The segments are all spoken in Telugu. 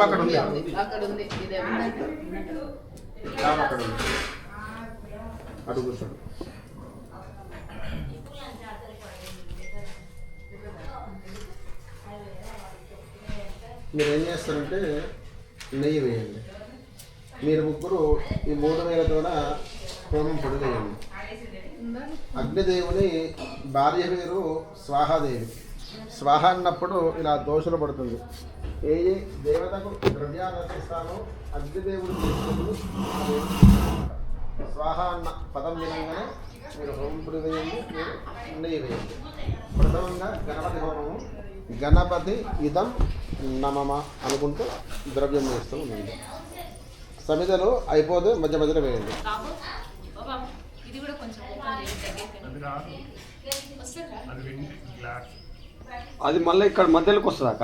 అక్కడ ఉంది అక్కడ ఉంది ఇదే అక్కడ ఉంది అటు కూర్చోండి. మీరు ఏం చేస్తారంటే నెయ్యి వేయండి. మీరు ముగ్గురు ఈ 3 వేలతో హోమం పొడి వేయండి. అగ్నిదేవుని భార్య పేరు స్వాహాదేవి. స్వాహ అన్నప్పుడు ఇలా దోషలు పడుతుంది. ఏ దేవతకు ద్రవ్యాలు అందిస్తానో అగ్నిదేవుడు తీసుకుని స్వాహ అన్న పదం వినంగానే మీరు హోమం పొడి వేయండి, మీరు నెయ్యి వేయండి. ప్రథమంగా గణపతి హోమము. గణపతి ఇదం నమమ అనుకుంటూ ద్రవ్యం వేస్తూ ఉండండి. సమిధలో అయిపోతే మధ్య మధ్యలో వేయండి. అది మళ్ళీ ఇక్కడ మధ్యలోకి వస్తుందాక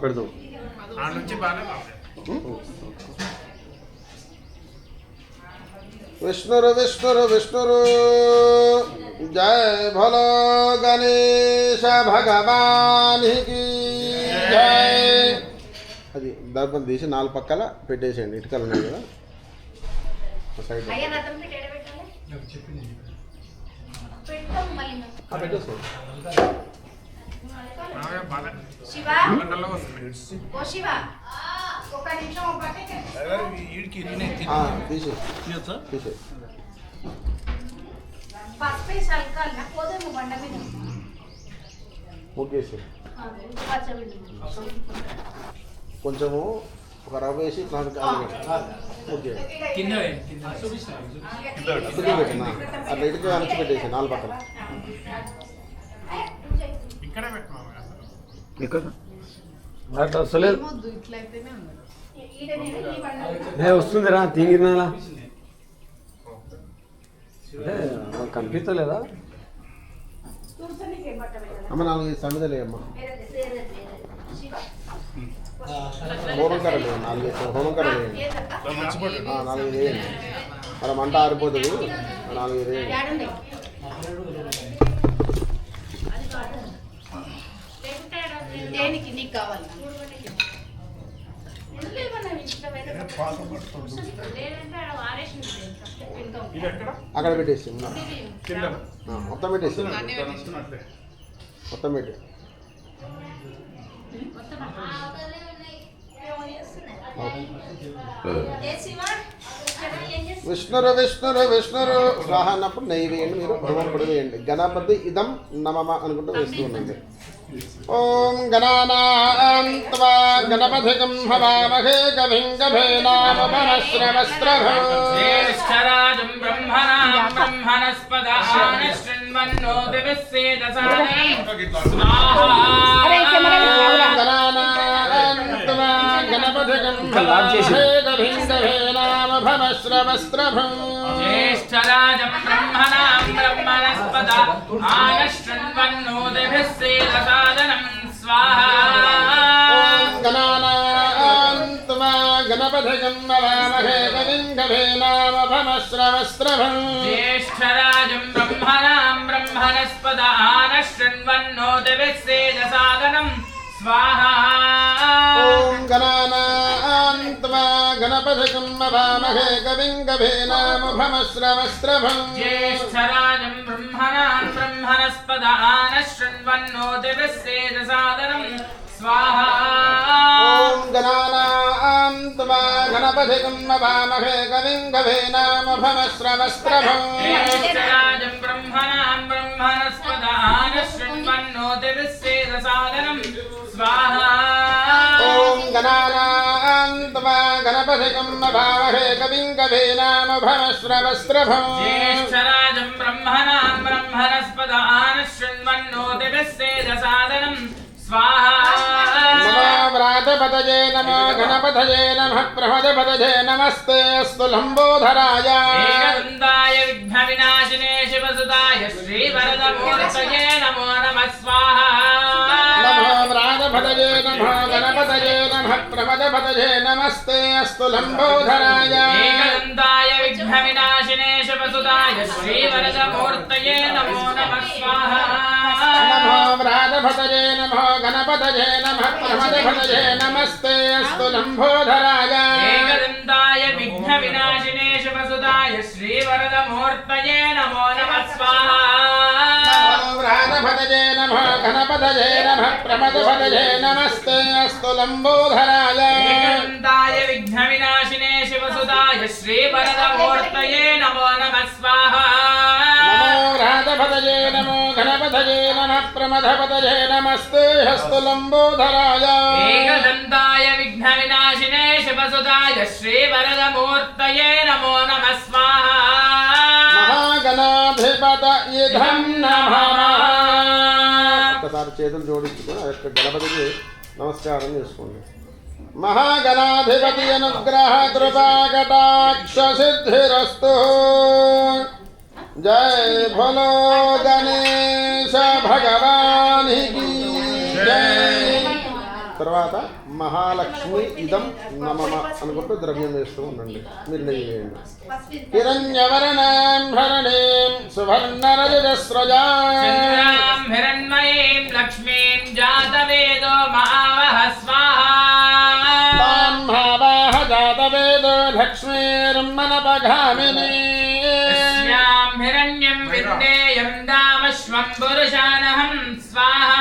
పెడదాం. విష్ణురు విష్ణురు విష్ణురు జయ భలో గణేశ భగవానికి జయ. అది దర్పణ తీసి 4 పక్కల పెట్టేసేయండి. ఇటుకలు ఉన్నాయి కదా సైడ్ తీసే ముగ్గేసి కొంచెము ఒక రవ్వ వేసి ఓకే పెట్టినా అట్లా ఇటుక అణచి పెట్టేసి 4 పక్కన అట్లా వస్తలేదు. వస్తుందిరా తీగిరినా కనిపించలేదా అమ్మ? 4 సమిధలే అమ్మ. హోమంకర లేదు, 4 హోమంకర లేదు. 4 వేయండి. అలా మంట ఆరిపోతుంది. 4 వేయండి. అక్కడ పెట్టేసి మొత్తం పెట్టేసి మొత్తం పెట్టి విష్ణురు విష్ణురు విష్ణురు స్వాహ అన్నప్పుడు నెయ్యి వేయండి. మీరు హోమం పొడి వేయండి. గణపతి ఇదం నమమ అనుకుంటూ వేస్తూ ఉండండి. ఓం గణానాం త్వా గణపతిగం హవామహే కవిం గభేనామపనశ్రవస్త్రభం జ్యేష్ఠరాజం బ్రహ్మణాం బ్రహ్మణస్పద ఆనశృణ్వన్నో దివస్సేదసాదనం గణానాం త్వా గణపతిగం హవామహే కవిం గభేనామపనశ్రవస్త్రభం జ్యేష్ఠరాజం బ్రహ్మణాం బ్రహ్మణస్పద ఆనశృణ్వన్నో దివస్సేదసాదనం స్వాహా. గణానాం త్వా గణపతిగం హవామహే కవిం గభేనామపనశ్రవస్త్రభం జ్యేష్ఠరాజం బ్రహ్మణాం బ్రహ్మణస్పద ఆనశృణ్వన్నో దివస్సేదసాదనం స్వాహా. ఓం గణానాం త్వా గణపతిగం హవామహే కవిం గభేనామపనశ్రవస్త్రభం జ్యేష్ఠరాజం బ్రహ్మణాం బ్రహ్మణస్పద ఆనశృణ్వన్నో దివస్సేదసాదనం స్వాహా. ఓం గణానాం త్వా గణపతిగం హవామహే కవిం గభేనామపనశ్రవస్త్రభం జ్యేష్ఠరాజం బ్రహ్మణాం బ్రహ్మణస్పద ఆనశృణ్వన్నో దివస్సేదసాదనం స్వాహా. ఓం గణానాం త్వా గణపతిగం హవామహే కవిం గభేనామపనశ్రవస్త్రభం జ్యేష్ఠరాజం బ్రహ్మణాం బ్రహ్మణస్పద ఆనశృణ్వన్నో దివస్సేదసాదనం స్వాహా. నమో వ్రాతపతయే నమో గణపతయే నమః ప్రమదపతయే నమస్తే అస్తు లంబోధరాయ ఏకదంతాయ విఘ్న వినాశినే శివసుతాయ శ్రీవరదమూర్తయే నమో నమః స్వాహా. నమో వ్రాతపతయే నమో గణపతయే నమః नमः प्रमदपतये नमस्ते अस्तु लम्बोदराय एकदन्ताय विघ्नविनाशिने शिवसुताय श्रीवरदमूर्तये नमो नमः स्वाहा नमो व्रातपतये नमो गणपतये नमः प्रमदपतये नमस्ते अस्तु लम्बोदराय एकदन्ताय विघ्नविनाशिने शिवसुताय श्रीवरदमूर्तये नमो नमः स्वाहा व्रातपतये नमः गणपतये नमः प्रमदपतये नमस्ते अस्तु लम्बोदराय एकदन्ताय विघ्नविनाशिने शिवसुताय श्रीवरदमूर्तये नमो नमः स्वाहा नमो व्रातपतये नमो गणपतये नमः प्रमदपतये नमस्ते अस्तु लम्बोदराय एकदन्ताय विघ्नविनाशिने शिवसुताय श्रीवरदमूर्तये नमो नमः स्वाहा महागणाधिपतये नमः ఒక్కసారి చేతులు జోడించుకొని ఆ యొక్క గణపతికి నమస్కారం చేసుకోండి महागणाधिपति अनुग्रह कृपा कटाक्ष सिद्धिरस्तु जय भोलो गणेश भगवान की जय తర్వాత మహాలక్ష్మి ఇదం నమమ అనుకుంటూ ద్రవ్యం వేస్తూ ఉండండి మీరు నెయ్యి వేయండి హిరణ్యవర్ణాం హరణీం సువర్ణరజస్రజాం చంద్రాం హిరణ్మయీం లక్ష్మీం జాతవేదో మహావహ స్వాహా తాం భావాహ జాతవేదో లక్ష్మీర్మనపగామినీ తస్యాం హిరణ్యం విద్యేయం దామశ్వం పురుషానహం స్వాహా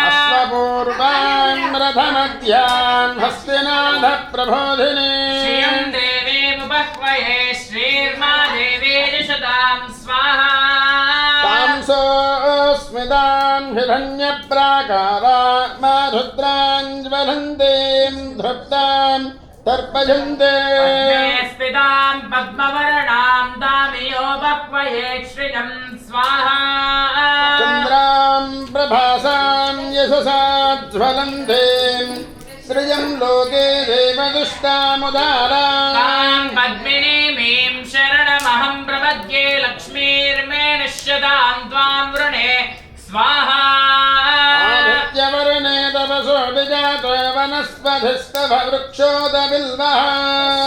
అశ్వపూర్వాం రథమధ్యాం హస్తినాథ ప్రబోధినీ శ్రియం దేవీముపహ్వయే శ్రీర్మా దేవీజషతాం స్వాహా तां सोऽस्मितां हिरण्यप्राकारां मारुद्राञ्ज्वलन्तीं धृप्तां तर्पयन्ते स्थितां पद्मवर्णां तामियोपह्वये श्रियं स्वाहा चन्द्रां प्रभासां यशसा ज्वलन्तीं श्रियं लोके देवदुष्टामुदारां तां पद्मिनीमीं शरणमहं प्रपद्ये लक्ष्मीर्मे नश्यतां त्वां वृणे स्वाहा आदित्यवर्णे तपसो विजातो वनस्पतिस्तव वृक्षोदबिल्वः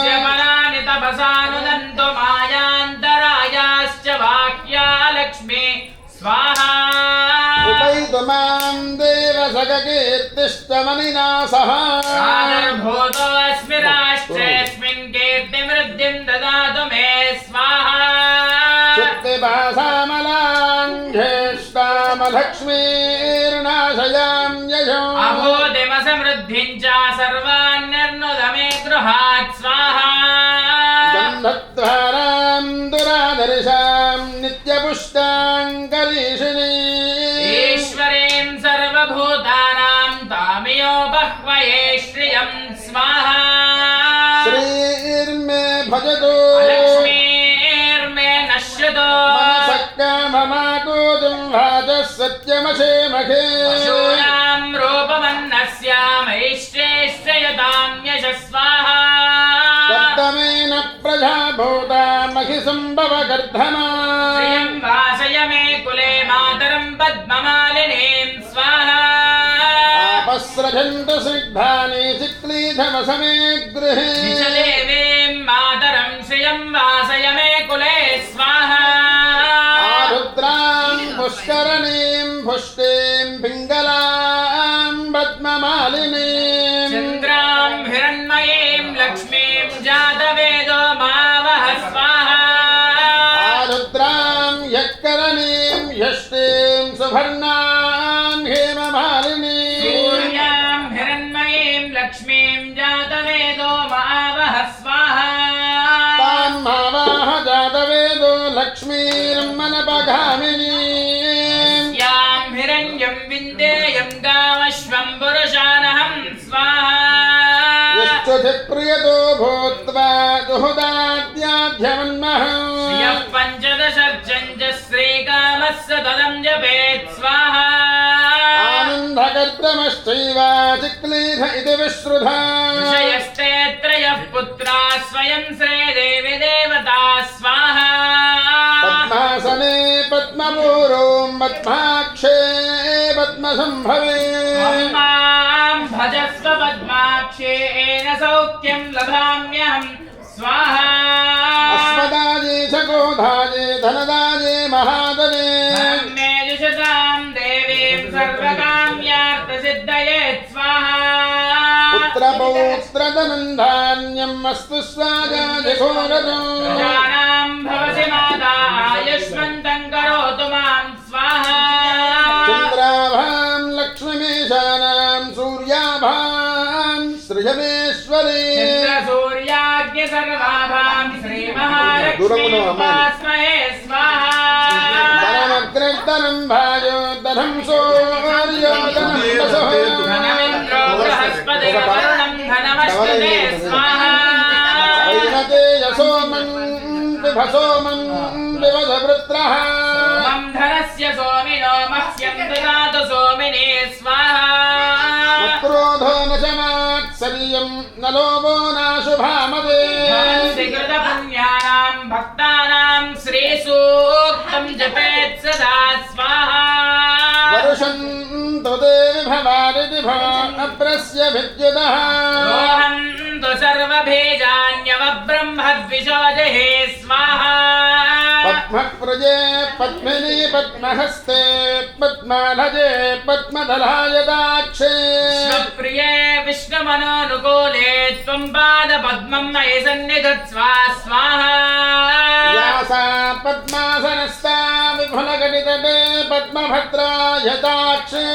स्यवनानि तपसानुदन्तु मायान्तरायाश्च वाक्या लक्ष्मी स्वाहा उपैतु मां देवसखकीर्तिष्टमनिना सह प्रादुर्भूतोऽस्मि राष्ट्रेऽस्मिन् कीर्तिवृद्धिं ददातु मे स्वाहा शुक्तिपासामलाङ्घ्येष्टामलक्ष्मीर्नाशयां यशो अभूतिमसमृद्धिं च सर्वाण्यर्नुद मे गृहात् स्वाहा गन्धद्वारां दुरादर्शां नित्यपुष्टां करीषिणी ईश्वरीं सर्वभूतानां तामियोपह्वये श्रियं स्वाहा श्रीर्मे भजतु लक्ष्मीर्मे नश्यतो मनसक्काममाकूतं वाचः सत्यमशेमखे पशूनां रूपमन्नस्यामैश्चैश्चयतां यशस्वाहा सप्तमेन प्रजा भूता महिसम्भवगर्धमा श्रियं वासय मे कुले मातरं पद्ममालिनीं स्वाहा आपस्रजन्तु सिद्धानि चिक्लीधवसमे गृहे निचदेवीं मातरं श्रियं वासय मे कुले स्वाहा आरुद्रां पुष्करणीं पुष्टिं पिङ्गलां पद्ममालिनीं चन्द्रां हिरण्मयीं लक्ष्मीं जातवेदो मावह स्वाहा आरुद्रां यत्करणीं यष्टिं सुवर्णां हेममालिनीं सूर्यां हिरण्मयीं लक्ष्मीं जातवेदो मावह स्वाहा तां मावाह जातवेदो लक्ष्मीर्मनपगामिनीं यां हिरण्यं विन्देयं गामश्वं पुरुषानहं स्वाहा यश्चुधिप्रियतो भूत्वा जुहुदाद्याध्यमन्मः श्रियः पञ्चदशर्चं च श्रीकामस्य तदं जपेत् स्वाहा आनन्दकर्तमश्चैव चिक्लीध इति विश्रुधा ऋषयस्ते त्रयः पुत्रा स्वयं श्रीदेवी देवता स्वाहा पद्मासने पद्मपूरों पद्माक्षे पद्मसम्भवे मां भजस्व पद्माक्षेण सौख्यं लभाम्यहं स्वाहा अश्वदाये च गोधाये धनदाये महादने मे जुषतां देवीं सर्वकाम्यार्थसिद्धये स्वाहा पुत्रपौत्रधनं धान्यम् अस्तु स्वाजाय घोरजो प्रजानां भवसि माता आयुष्मन्तं करोतु मां स्वाहा चन्द्राभां लक्ष्मीशानां सूर्याभां सृजमेश्वरी चन्द्रसूर्याग्नि सर्वाभां श्रीमहालक्ष्मीमुपास्महे स्वाहा धनमग्रधनं भायोधनं सूर्योधनं वसुः धनमिन्द्रो बृहस्पतिर्वरुणं धनमश्नुते स्वाहा वैनते यशोमन् विभसोमन् विवधवृत्रः मम धनस्य सोमिनो मह्यं ददातु सोमिने स्वाहा क्रोधो न च मात्सर्यं न लोभो नाशुभामदे पुण्यानां भक्तानां श्रीसूक्तं जपेत् सदा स्वाहा वर्षन्तु देवि भवारिति भवानप्रस्य विद्युतः रोहन्तु सर्वबीजान्यवब्रह्मद्विषोजहे स्वाहा पद्मप्रजे पद्मिनी पद्महस्ते पद्मालजे पद्मदलायदाक्षे स्वप्रिये विष्णुमनोनुकूले त्वं पादपद्मं मयि सन्निधत्स्वा स्वाहा व्यासा पद्मासनस्था विफलघटितटे पद्मभद्रायदाक्षे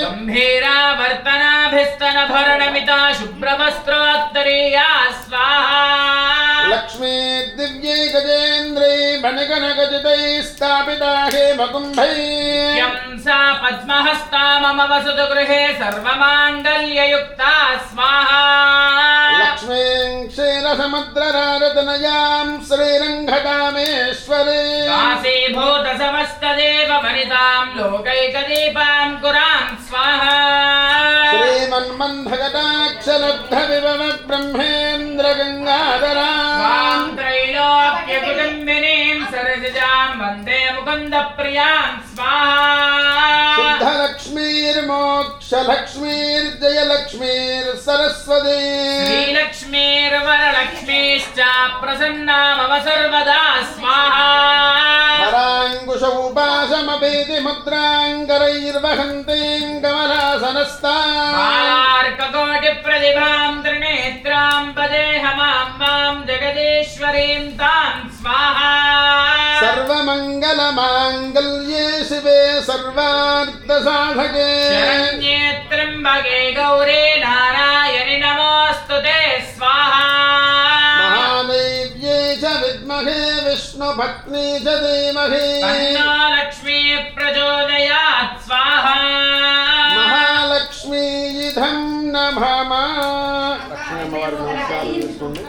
गम्भीरावर्तनाभिस्तनभरणमिता शुभ्रवस्त्रोत्तरीया स्वाहा लक्ष्मी दिव्ये गजेन्द्रे वनगनगजितैः स्थापिता हेमकुम्भैः सा पद्महस्ता मम वसतु गृहे सर्वमाङ्गल्ययुक्ता स्वाहा लक्ष्मीं क्षीरसमुद्ररारतनयां श्रीरङ्गकामेश्वरी काशीभूत समस्तदेव वनितां लोकैकदीपां कुरां स्वाहा श्रीमन्मन्थकटाक्षलब्धविभव ब्रह्मेन्द्रगङ्गाधरा स्वां त्रैलोक्यकुटुम्बिनीं सरसिजां वन्दे मुकुन्दप्रियां स्वाहा शुद्धलक्ष्मीर्मोक्षलक्ष्मीर्जयलक्ष्मीर्सरस्वती श्रीलक्ष्मीर्वरलक्ष्मीश्च प्रसन्ना मम सर्वदा स्वाहा पराङ्कुश उपासमभेति मुद्राङ्करैर्वहन्तीं कमलासनस्तां बालार्ककोटिप्रतिभां त्रिनेत्रां पदेहमां मां जगदीश्वरीं तां स्वाहा सर्वमङ्गलमाङ्गल्ये शिवे सर्वार्थसाधके शरण्ये त्र्यम्बके गौरी नारायणि नमोऽस्तुते स्वाहा महादेव्ये च विद्महे विष्णुपत्नी च धीमहि तन्नो लक्ष्मी प्रचोदयात् स्वाहा महालक्ष्मी इदं नमः लक्ष्मी अम्मवारी नमस्कारं చేసుకోండి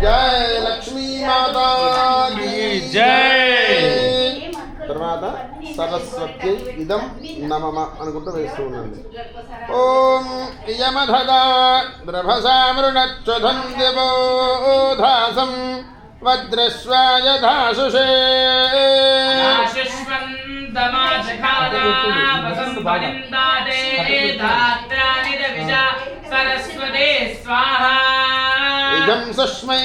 जय लक्ष्मी माता की जय తర్వాత సరస్వతి ఇదం నమమ అనుకుంటూ వేస్తూ ఉండండి ఓం యమధదా ద్రభసామృణచ్చుధం దివోధాసం వజ్రశ్వాయ ధాసుషే सरस्वती स्वाहा इदं सुष्मै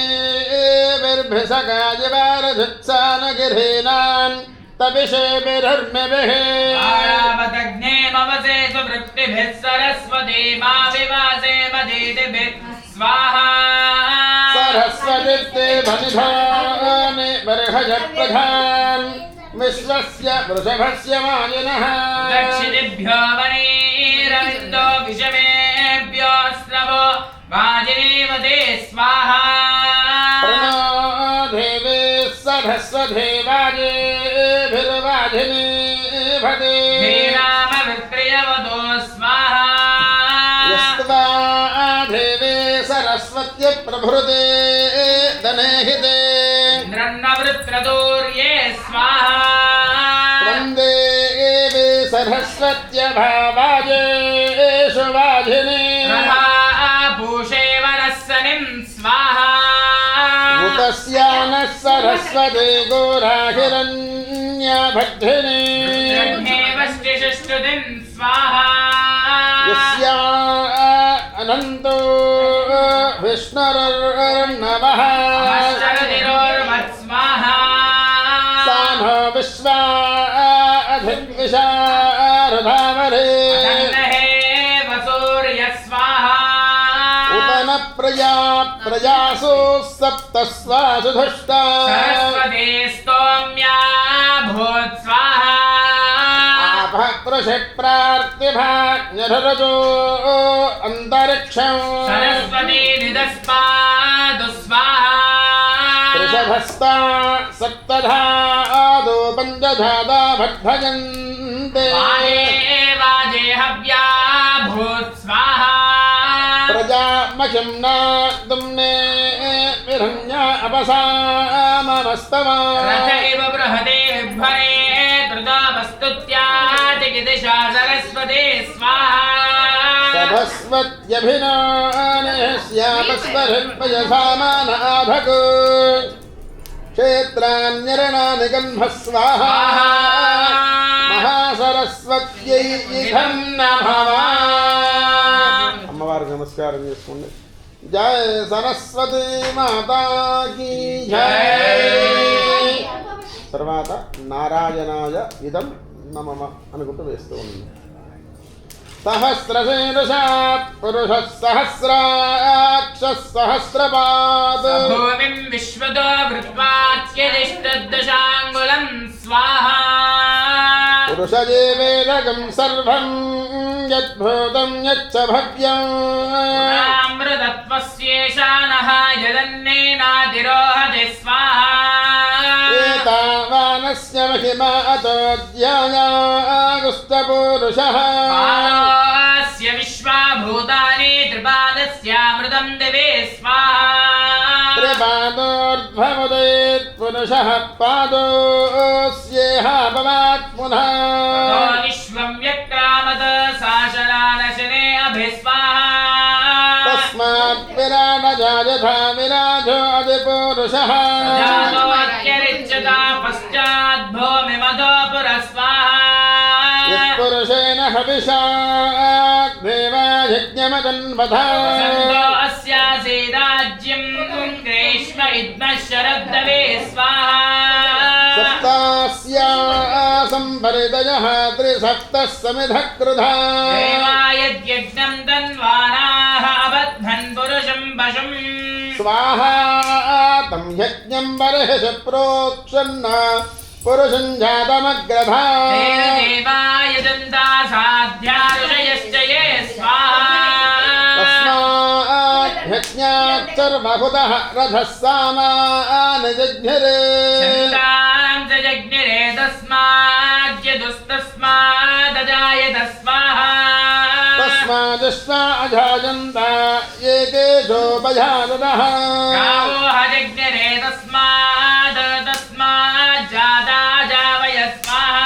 विर्भिषकायवारधुत्सानगिरीनान् तविषेभिर्मिभिः आरावतग्ने मवसे सुवृत्तिभिः सरस्वती मा विवासे मदीतिभिः स्वाहा सरस्वतीर्ते भनिधाने बर्हजप्रधान् विश्वस्य वृषभस्य वाजिनः दक्षिणेभ्यो वनेरविन्दो विषमेभ्यो श्रवो वाजिनीवते स्वाहा प्रणो देवे सरस्वती वाजेभिर्वाजिनी भजे श्रीरामवित्रियवतो स्वाहा यस्त्वा देवे सरस्वत्य प्रभृते दनेहिते इन्द्रन्नवृत्रदूर्ये स्वाहा वन्दे एवे सरस्वत्य भावाजेषु वाजिनी भूषेवरस्सनिं स्वाहा उतस्यानः सरस्वती गोराहिरण्याभद्धिनी ब्रह्मेवष्टिषष्टुतिं स्वाहा यस्या दधन्तु विष्णुर्नवः स्वाहा सानो विश्वा अधिविशारधावरे उपन प्रजासु सप्तस्वासु धुष्टा सरस्वती स्तोम्या भूत् स्वाहा आपः कृषि प्रार्तिभाग्यधरजो अन्तरिक्षं सरस्वती निदस्पादु स्वाहा वृषभस्ता सप्तधादो पञ्चधादा भद्भजन्ते वाजे हव्या भूत् स्वाहा प्रजामखिं न दुम्ने विरञ्जा अपसाममस्तमा रथ इव बृहते विभ्वरे कृतावस्तुत्या चिकिदिशा सरस्वती स्वाहा सभस्वत्यभिनानयस्यापस्वरिपयसामानाधको क्षेत्राण्यरणानि गन्धः स्वाहा महासरस्वत्यै इदं नमः అమ్మవారికి నమస్కారం చేసుకోండి జయ సరస్వతి మాతాకి జయ తర్వాత నారాయణాయ ఇదం నమః అనుకుంటూ వేస్తూ ఉంది సహస్రశీర్షా పురుష సహస్రాక్ష సహస్రపాద్ భూమిం విశ్వతో వృత్వాచ్యదిష్టదశాంగులం స్వాహా పురుషజేవేదకం సర్వం యద్భూతం యచ్చ భవ్యం అమృతత్వస్యేషానః యదన్నేనాతిరోహతి స్వాహా ఏతావానస్య మహిమా అతోధ్యాయాగుష్టపురుషః పాదస్య విశ్వాభూతాని త్రిపాదస్యామృతం దివే స్వాహా త్రిపాదోర్ధ్వముదేత్ పురుషః పాదోస్యేహ భవాత్ పునః విశ్వం వ్యక్రామత్ శాసనానశనే అభిస్వాహా తస్మాత్ విరాజయథా విరాజో అదిపురుషః జాతోత్యరిచ్యతా పశ్చాద్భూమిమదో పురస్వాహా యత్పురుషేణ హవిషా దేవాయజ్ఞమదన్వధా వసంతో అస్యాసీదాజ్యం గ్రీష్మ ఇద్మః శరద్దవే స్వాహా సప్తాస్యాసం పరిదయః త్రిసప్తః సమిధః కృధా దేవాయజ్ఞం తన్వానాః అబద్ధన్ పురుషం పశుం స్వాహా తం యజ్ఞం బర్హిష ప్రోక్షన్న పురుషం జాతమగ్రధా తేన దేవాయజంతా సాధ్యా ఋషయశ్చ యే స్వాహా తస్మాత్ యజ్ఞాత్ సర్వహుతః రథः సామాని జజ్ఞరే ఛందాం చ జజ్ఞిరే తస్మాజ్యదుస్తస్మాదజాయత స్వాహా తస్మాదశ్వా అజాయంత ఏకేశోపజాతః గావో హజజ్ఞిరే తస్మాజ్జాతాజావయ స్వాహా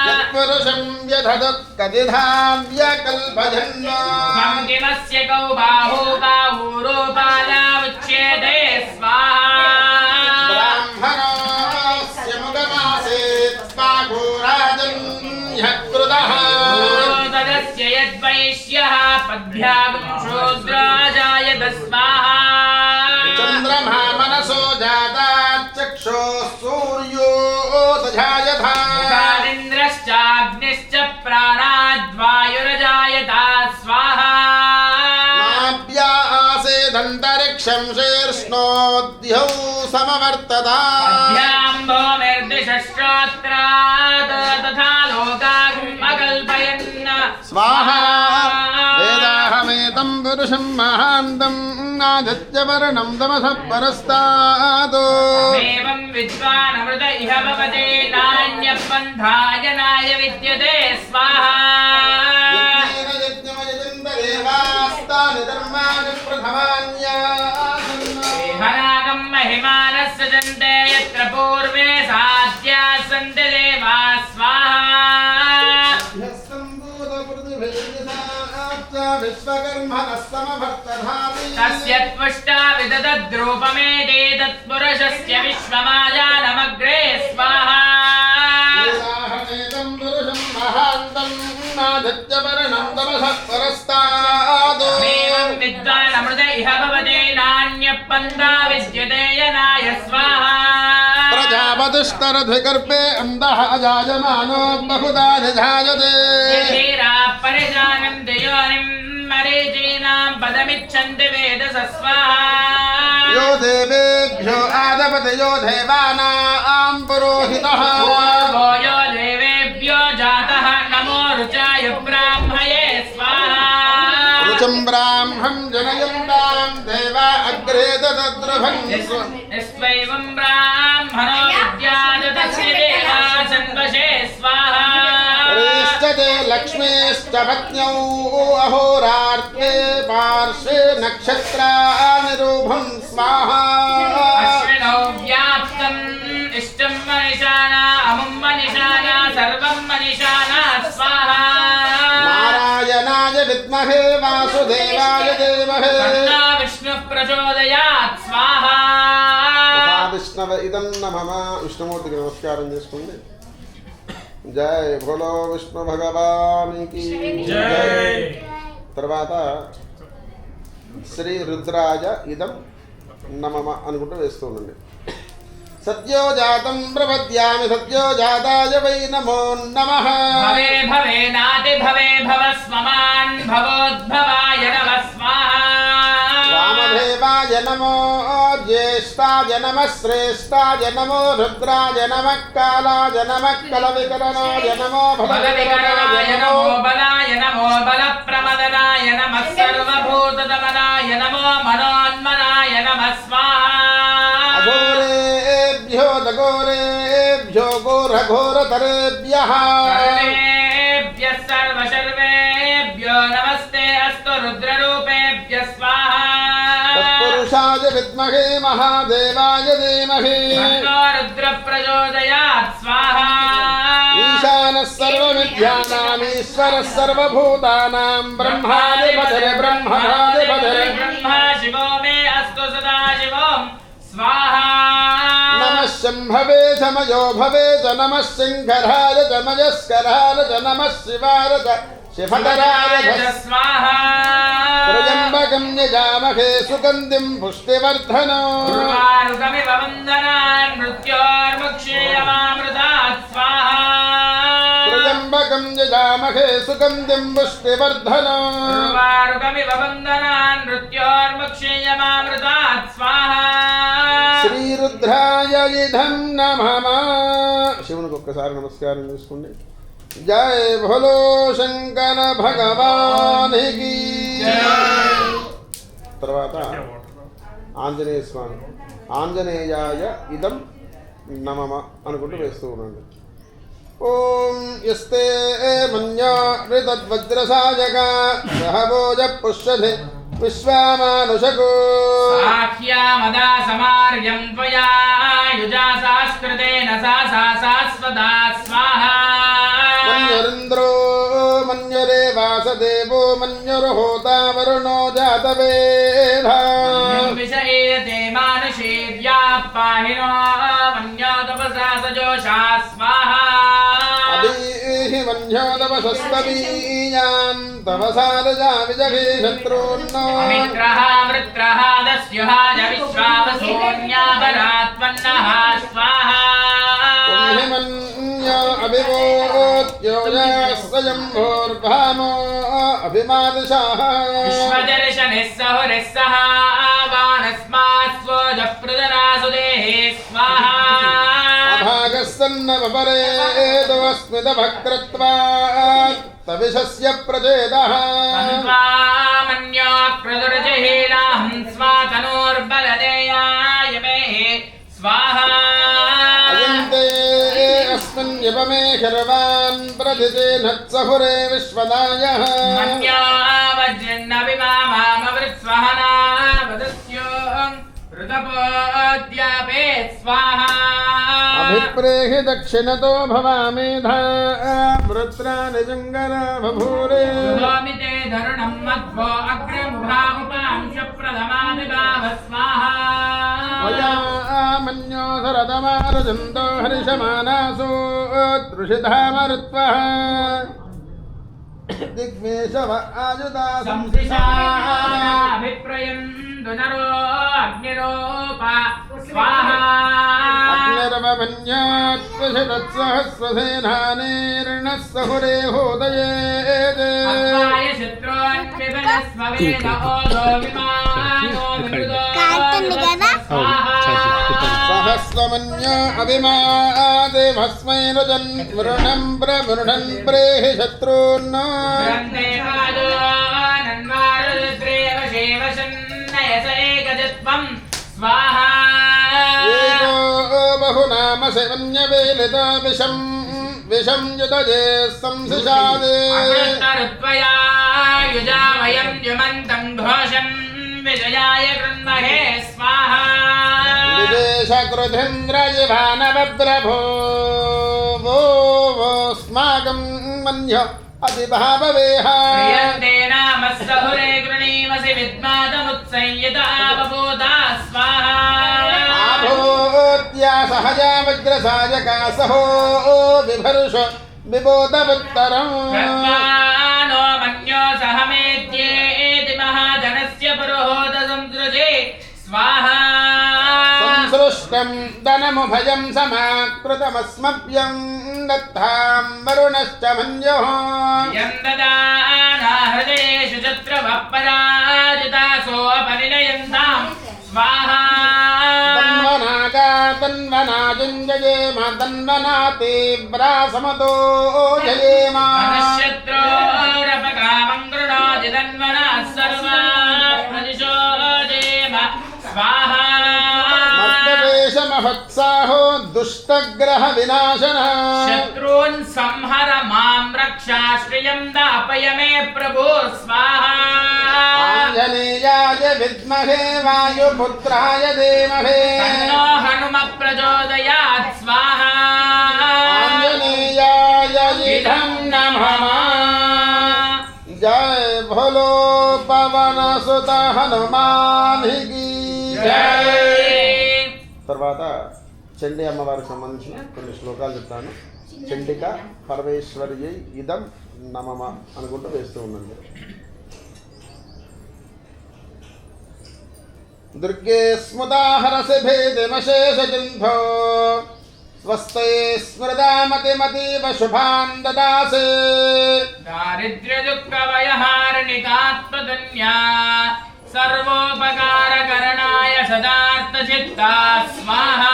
యత్పురుషం వ్యధదుఃకతిధావ్యకల్పజన్న త్వం కిమస్య కౌ బాహో బాహూరోపాలా ఉచ్యేతే స్వాహా బ్రాహ్మణస్య ముఖమాసేత్ స్వాఘోరాజన్ యః కృతః తదస్య యద్వైశ్యః పద్భ్యాగుం శూద్రాజాయత స్వాహా చంద్రమా మనసో జాతాత్ చక్షుః సూర్యో దధాయథా ముఖాదింద్రశ్చాగ్నిశ్చ ప్రాణాద్వాయురజాయత స్వాహా నాభ్యా ఆసేదంతరిక్షం శీర్ష్ణోద్యౌ సమవర్తతా అభ్యాం భూమిర్దిశశ్రోత్రాత్ తథా లోకాగుం అకల్పయన్ స్వాహా వేదాహమేతం పురుషం మహాంతం ఆదిత్యవర్ణం తమసః పరస్తాదో ఏవం విద్వానమృత ఇహ భవతే నాన్యః పంథాయనాయ విద్యతే స్వాహా యజ్ఞేన యజ్ఞమయజంత దేవాస్తాని ధర్మాని ప్రథమాన్యాసన్న హనాగం మహిమానః సజంతే యత్ర పూర్వే సాధ్యా సంతి దేవా స్వాహా తస్య త్వష్టా విదదద్రూపమేతే తత్పురుషస్య విశ్వమాయానమగ్రే స్వాహా ఏవం सम्पन्ना विद्यते यनाय स्वाहा प्रजापतिस्तरधिगर्भे अन्दः अजायमानो बहुधा निधायते यथेरा परिजानन्ति योनिं मरीचीनां पदमिच्छन्ति वेदस स्वाहा यो देवेभ्यो आदपति यो देवानां पुरोहितः वो यो देवेभ्यो जातः नमो रुचाय ब्राह्मये स्वाहा रुचं ब्राह्मं जनयन्तां देवा अग्रे ददद्रभं स्वैवं ब्राह्मणो विद्यादतस्य देवा सन्वशे स्वाहा ते लक्ष्मीश्च पत्न्यौ अहोरार्थे पार्श्वे नक्षत्रानिरूपं स्वाहा अश्विनौ व्याप्तम् इष्टं मनिषाणा अमुं मनिषाणा सर्वं मनिषाणा स्वाहा नारायणाय विद्महे वासुदेवाय धीमहि तन्नो विष्णुः प्रचोदयात् स्वाहा విష్ణవ ఇదం నమః విష్ణుమూర్తికి నమస్కారం చేసుకోండి జై భోలో విష్ణు భగవానికి జై తర్వాత శ్రీ రుద్రాయ ఇదం నమః అనుకుంటూ వేస్తూ ఉండండి సత్యో జాతం ప్రపద్యామి సత్యో జాతాయ వై నమో నమః భవే భవే నాతి భవే భవస్మమాన్ భవోద్భవాయ నమః స్వాహా వామదేవాయ నమో జ్యేష్ఠాయ నమః శ్రేష్ఠాయ నమో రుద్రాయ నమః కాలాయ నమః కలవికరణాయ నమో బలవికరణాయ నమో బలాయ నమో బలప్రమదనాయ నమః సర్వభూతదమనాయ నమో మనోన్మనాయ నమః స్వాహా అఘోరేభ్యో దఘోరేభ్యో ఘోరఘోరతరేభ్యః సర్వేభ్యః సర్వసర్వేభ్యో నమస్తే అస్తు రుద్రరూపేభ్యః స్వాహా తత్పురుషాయ విద్మహే మహాదేవాయ ధీమహి తన్నో రుద్ర ప్రచోదయాత్ స్వాహా ఈశానః సర్వవిద్యానాం ఈశ్వరः సర్వభూతానాం బ్రహ్మాధిపతిర్ బ్రహ్మణాధిపతిర్ బ్రహ్మా శివో మే అస్తు సదా శివం స్వాహా నమః శంభవే సమయో భవే చ నమః శంకరాయ చ మయస్కరాయ చ నమః శివాయ చ శివతరాయ చ స్వాహా త్రయంబకం యజామహే సుగంధిం పుష్టివర్ధనో ఉర్వారుకమివ వందనాన్ మృత్యోర్ముక్షీయమామృతాత్ స్వాహా త్రయంబకం యజామహే సుగంధిం పుష్టివర్ధనో ఉర్వారుకమివ వందనాన్ మృత్యోర్ముక్షీయమామృతాత్ స్వాహా శ్రీరుద్రాయ ఇదం నమః శివునికి ఒక్కసారి నమస్కారం చేసుకోండి జై భోలో శంకర భగవానికి తర్వాత ఆంజనేయ స్వామి ఆంజనేయాయ ఇదం నమః అనుకుంటూ వేస్తూ ఉండండి ఓం యస్తే మన్యా రితద్వజ్రసాయక సహభోజ పుష్యధి విశ్వామానుషకో సాఖ్యామదా సమార్యం త్వయా యుజా సాస్కృతేన సా శాశ్వతా స్వాహా మన్యురింద్రో మన్యురే వాసదేవో మన్యుర్హోతా వరుణో జాతవేధా విషయేతే మానుషేర్యా పాహినో మన్యో తపసా సజోషా స్వాహా అదీహి మన్యోదవసస్తవీయాన్ తవసారజా విజహే శత్రూన్నో అమిత్రః వృత్రః దస్యుహాయ విశ్వావసోన్యాపరాత్మన్నః స్వాహా హిమన్యో అభివోత్యో స్వయంభోర్భానో అభిమాదశాః విశ్వదర్శనిః సహురిః సహ వానస్మాత్ స్వోజప్రదనాసుదేహే స్వాహా అభాగస్సన్నపరేదవస్మితభక్త్రత్వాత్ తవిషస్య ప్రచేదః మన్యోక్రదుర్జహీలాహం స్వాతనోర్బలదేయాయ మే స్వాహా అయంతే అస్మిన్ యవమే శర్వాన్ ప్రథితే నత్సహురే విశ్వదాయః మన్యోవజ్రన్నవిమామామవృత్స్వహనా వదస్యో ఋతపోద్యాపే స్వాహా అభిప్రేహి దక్షిణతో భవామేధా వృత్రాని జంగర బభూరే సుగోమితే ధరుణం మధ్వో అగ్రముఖా ఉపాంశ ప్రథమావిభావ స్వాహా మన్యో సరదమారజంతో హరిషమానాసో దృషిధామరుత్వః దిగ్వేశవ ఆయుధా సంసృశాభిప్రయందు నరో అగ్నిరూప స్వాహా అగ్నిరమన్యాత్వశతత్సహస్రసేనానేర్ణః సహురే హోదయేత్ అస్మాయ శత్రూన్ విభనస్వవేద ఓదో విమానో విమృదో సహస్రమన్య అభిమాదే భస్మై రజన్ మృణం ప్రమృణన్ ప్రేహి శత్రూన్న గ్రంథే పాదో నన్వారుద్రేవ శేవశన్నయస ఏకజత్వం స్వాహా ఏకో బహునామ శవన్యవేలిత విషం విషం యుతజే సంసిషాదే అకృత్తరుత్వయా యుజా వయం యుమంతం ఘోషం విజయాయ కృన్మహే స్వాహా విదేశకృధింద్రజివానవప్రభో వోస్మాకం మన్య అతిభావవేహ ప్రియంతే నామః సహురే గృణీమసి విద్మాదముత్సంయతా బభూతా స్వాహా ఆభూత్యా సహజా వజ్రసాయకా సహో బిభర్ష విబోధముత్తరం కర్మాణో మన్యో సహమేత్యేతి మహాధనస్య పురోహోత సంసృజే స్వాహా సంసృష్టం ధనముభయం సమాకృతమస్మభ్యం దత్తాం వరుణశ్చ మన్యః యం దదానా హృదయేషు శత్రువఃపరాజితాసోపనిలయంతాం స్వాహా తన్వనాగా తన్వనాజంజయేమ తన్వనాతీవ్రా సమతో జయేమ మనశ్శత్రోరపకామం గృణోతి తన్మనः సర్వా ప్రదిశోదేమ స్వాహా మహత్సాహో దుష్టగ్రహ వినాశన శత్రూన్ సంహర మాం రక్షా శ్రియం దాపయ మే ప్రభో స్వాహా ఆంజనేయాయ విద్మహే వాయుపుత్రాయ ధీమహి తన్నో హనుమ ప్రచోదయాత్ స్వాహా ఆంజనేయాయ ఇదం నమః జయ భోలో పవన సుత హనుమానికి జయ. తర్వాత చండీ అమ్మవారికి సంబంధించిన కొన్ని శ్లోకాలు చెప్తాను. చండిక పరమేశ్వర్యై ఇదం నమమ అనుకుంటూ వేస్తూ ఉండండి. దుర్గే స్మృతాహరసి భేదిమశేషజింధో స్వస్తే స్మృతామతిమతీవ శుభాన్ దదాసే దారిద్ర్య దుఃఖ భయహారిణికాత్మధన్యా సర్వోపకారకరణాయ సదార్థ చిత్తా స్వాహా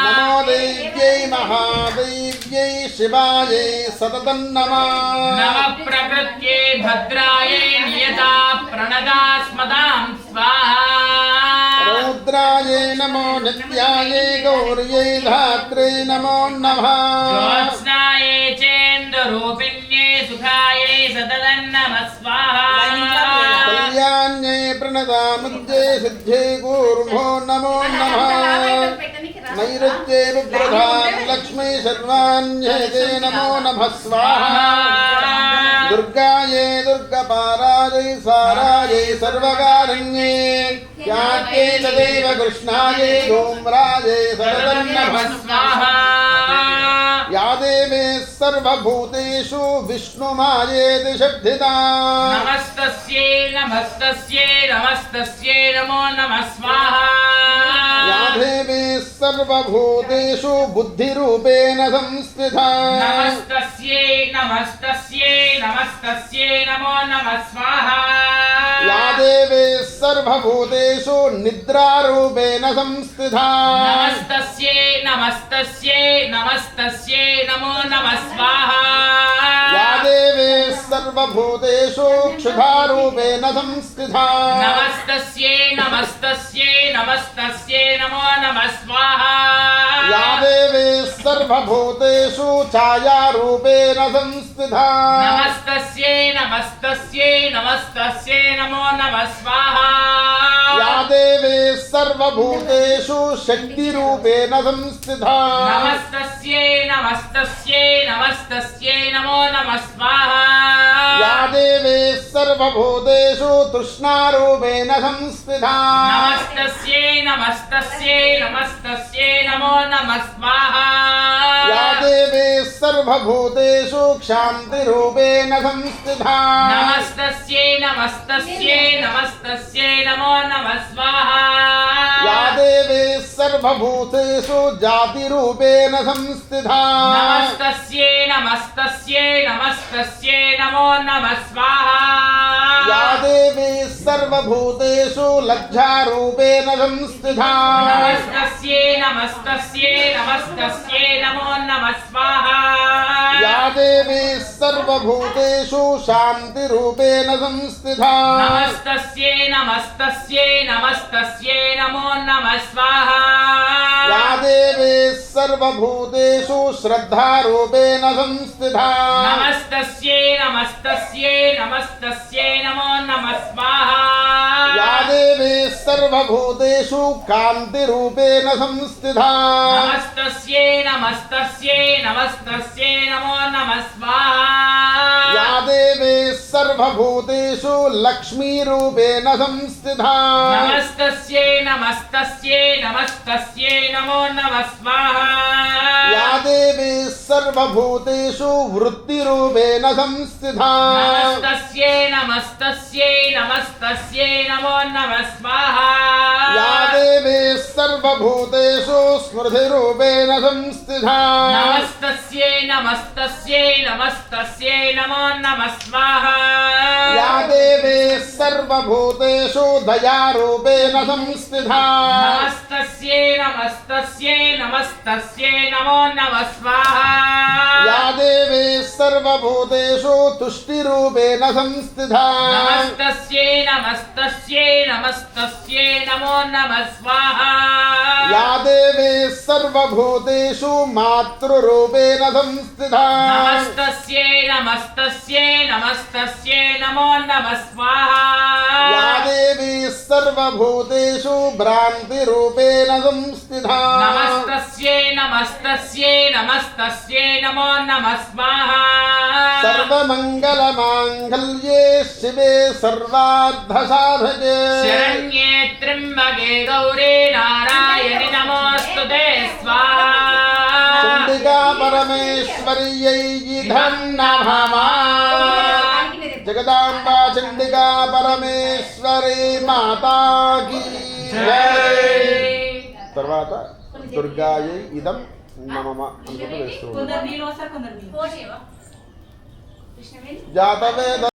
నమో దేవ్యై మహాదేవ్యై శివాయై సతతం నమః నమః ప్రకృత్యై భద్రాయై నియతా ప్రణతా స్మదాం స్వాహా రౌద్రాయై నమో నిత్యాయై గౌర్యై ధాత్రై నమో నమః జ్యోత్స్నాయై చేంద్రరూపిణ్యై సుఖాయై సతతం నమః స్వాహా కళ్యాణ్యై ప్రణతాముద్యై సిద్ధ్యై కూర్మో నమో నమః నైరుత్యై విప్రధాం లక్ష్మీ సర్వాణ్యేతే నమో నమః స్వాహా దుర్గాయై దుర్గపారాయై సారాయై సర్వకారణ్యే ఖ్యాత్యై తదేవ కృష్ణాయై ధూమ్రాయై సతతం నమః స్వాహా या देवी सर्वभूतेषु विष्णुमायेति शब्दिता नमस्तस्यै नमस्तस्यै नमस्तस्यै नमो नमः स्वाहा या देवी सर्वभूतेषु बुद्धिरूपेण संस्थिता नमस्तस्यै नमस्तस्यै नमस्तस्यै नमो नमः स्वाहा या देवी सर्वभूतेषु निद्रारूपेण संस्थिता नमस्तस्यै नमस्तस्यै नमस्तस्यै नमो नमः स्वाहा या देवी सर्वभूतेषु क्षुधारूपेण संस्थिता नमस्तस्यै नमस्तस्यै नमस्तस्यै नमो नमः स्वाहा या देवी सर्वभूतेषु छायारूपेण संस्थिता नमस्तस्यै नमस्तस्यै नमस्तस्यै नमो नमः स्वाहा या देवी सर्वभूतेषु शक्तिरूपेण संस्थिता नमस्तस्यै नमस्तस्यै नमस्तस्यै नमो नमः स्वाहा या देवी సర్వభూతేషు తృష్ణారూపేణ సంస్థితా నమస్తస్యై నమస్తస్యై నమస్తస్యై నమో నమః స్వాహా యా దేవీ సర్వభూతేషు క్షాంతిరూపేణ సంస్థితా నమస్తస్యై నమస్తస్యై నమస్తస్యై నమో నమః స్వాహా యా దేవీ సర్వభూతేషు జాతిరూపేణ సంస్థితా నమస్తస్యై నమస్తస్యై నమస్తస్యై నమో నమః స్వాహా యా దేవీ సర్వభూతేషు లజ్జారూపేణ సంస్థితా నమస్తస్యై నమస్తస్యై నమస్తస్యై నమో నమః స్వాహా యా దేవీ సర్వభూతేషు శాంతిరూపేణ సంస్థితా నమస్తస్యై నమస్తస్యై నమస్తస్యై నమో నమః స్వాహా యా దేవీ సర్వభూతేషు శ్రద్ధారూపేణ సంస్థితా నమస్తస్యై నమస్తస్యై నమస్తస్యై నమో నమః స్వాహా యా దేవీ సర్వభూతేషు కాంతిరూపేణ సంస్థితా నమస్తస్యై నమస్తస్యై నమస్తస్యై నమో నమః స్వాహా యా దేవీ సర్వభూతేషు లక్ష్మీరూపేణ సంస్థితా నమస్తస్యై నమస్తస్యై నమస్తస్యై నమో నమః స్వాహా యా దేవీ సర్వభూతేషు వృత్తిరూపేణ సంస్థితా నమస్తస్యై నమస్తస్యై నమస్తస్యై నమో నమః స్వాహా యా దేవీ సర్వభూతేషు స్మృతిరూపేణ సంస్థితా నమస్తస్యై నమస్తస్యై నమస్తస్యై నమో నమః స్వాహా యా దేవీ సర్వభూతేషు దయారూపేణ సంస్థితా నమస్తస్యై నమస్తస్యై నమస్తస్యై నమో నమః స్వాహా యా దేవీ సర్వభూతేషు తుష్టిరూపేణ సంస్థితా నమస్తస్యై నమస్తస్యై నమస్తస్యై నమో నమః స్వాహా యా దేవీ సర్వభూతేషు మాతృరూపేణ సంస్థితా నమస్తస్యై నమస్తస్యై నమస్తస్యై నమో నమః స్వాహా యా దేవీ సర్వభూతేషు భ్రాంతిరూపేణ సంస్థితా నమస్తస్యై నమస్తస్యై నమస్తస్యై నమో నమః స్వాహా సర్వమంగళమాంగళ్యే శివే సర్వార్థసాధకే శరణ్యే త్ర్యంబకే గౌరీ నారాయణి నమోస్తుతే స్వాహా చండికా పరమేశ్వర్యై ఇదం నమః జగదాంబా చండికా పరమేశ్వరి మాతాకి జై. తర్వాత దుర్గాయై ఇదం నమః అనుకుంటూ వేస్తూ కొందరు నీళ్ళు వస్తారు కొందరు నీళ్ళు జాతవేద